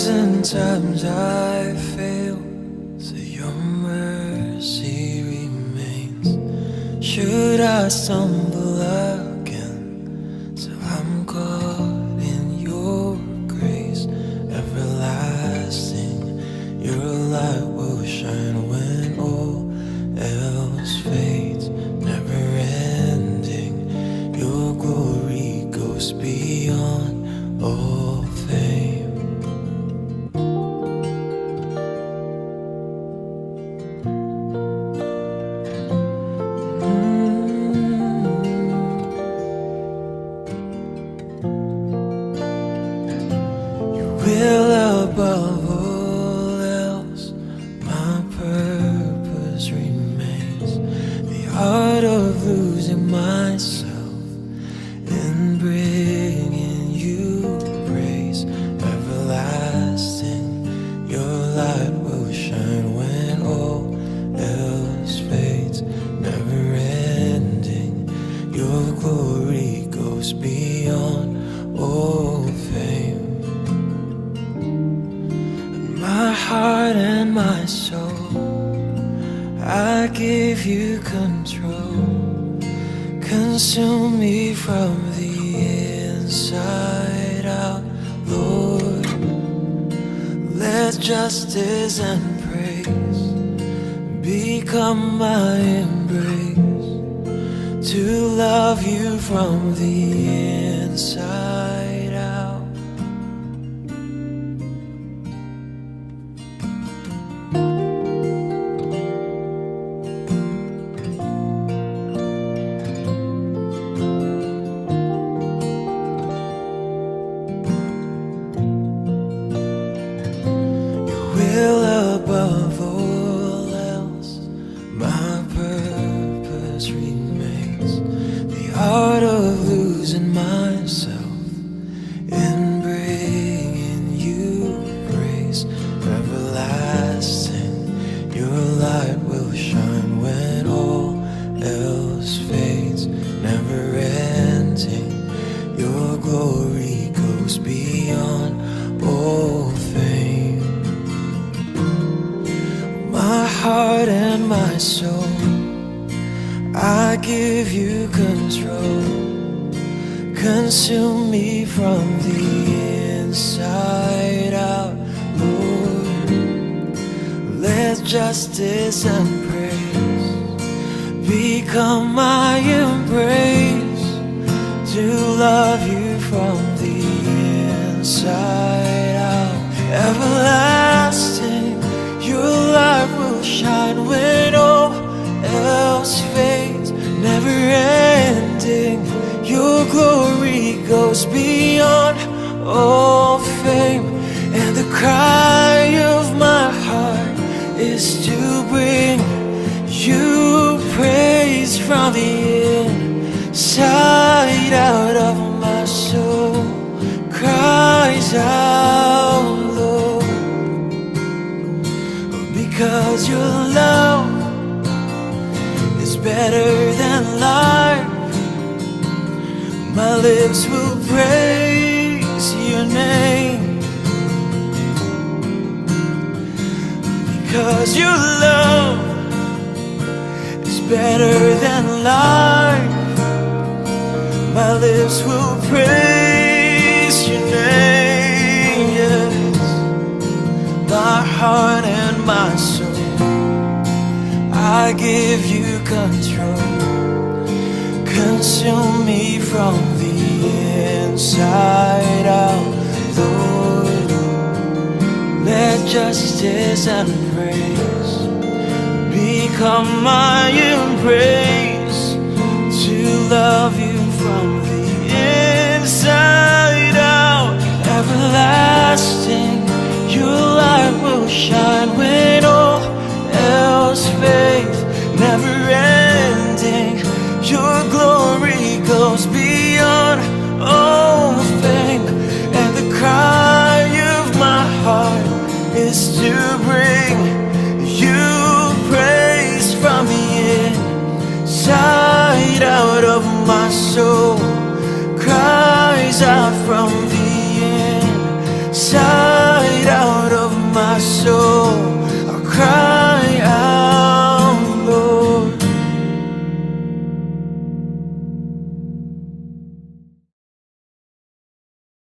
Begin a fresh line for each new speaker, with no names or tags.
Times I fail, so your mercy remains. Should I stumble again, so I'm caught in your grace everlasting. Your light will shine when all else fades, never ending. Your glory goes beyond all fame. Will above all else, my purpose remains. The art of losing myself in bringing you praise everlasting. Your light will shine when all else fades, never ending. Your glory goes beyond all fame. My heart and my soul, I give you control. Consume me from the inside out, Lord. Let justice and praise become my embrace, to love you from the inside out. Will above all else, my purpose remains. The art of losing myself in bringing you praise everlasting. Your light will shine when all else fades, never ending. Your glory goes beyond all fame. My heart and my soul, I give you control. Consume me from the inside out, Lord. Let justice and praise become my embrace, to love you from the inside out. Everlasting, your light will shine when all else fades, never ending. Your glory goes beyond all fame. And the cry of my heart is to bring you praise from the inside out of my soul. Cries out, Lord, because your love is better than life. My lips will praise your name, because your love is better than life. My lips will praise your name, yes. My heart and my soul, I give you control. Consume me from the inside out, Lord. Let justice and praise become my embrace, to love you from the inside out. Everlasting, your light will shine when all else fades, never ending. Your glory goes beyond all fame. And the cry of my heart is to bring you praise from the inside out of my soul. Cries out from the inside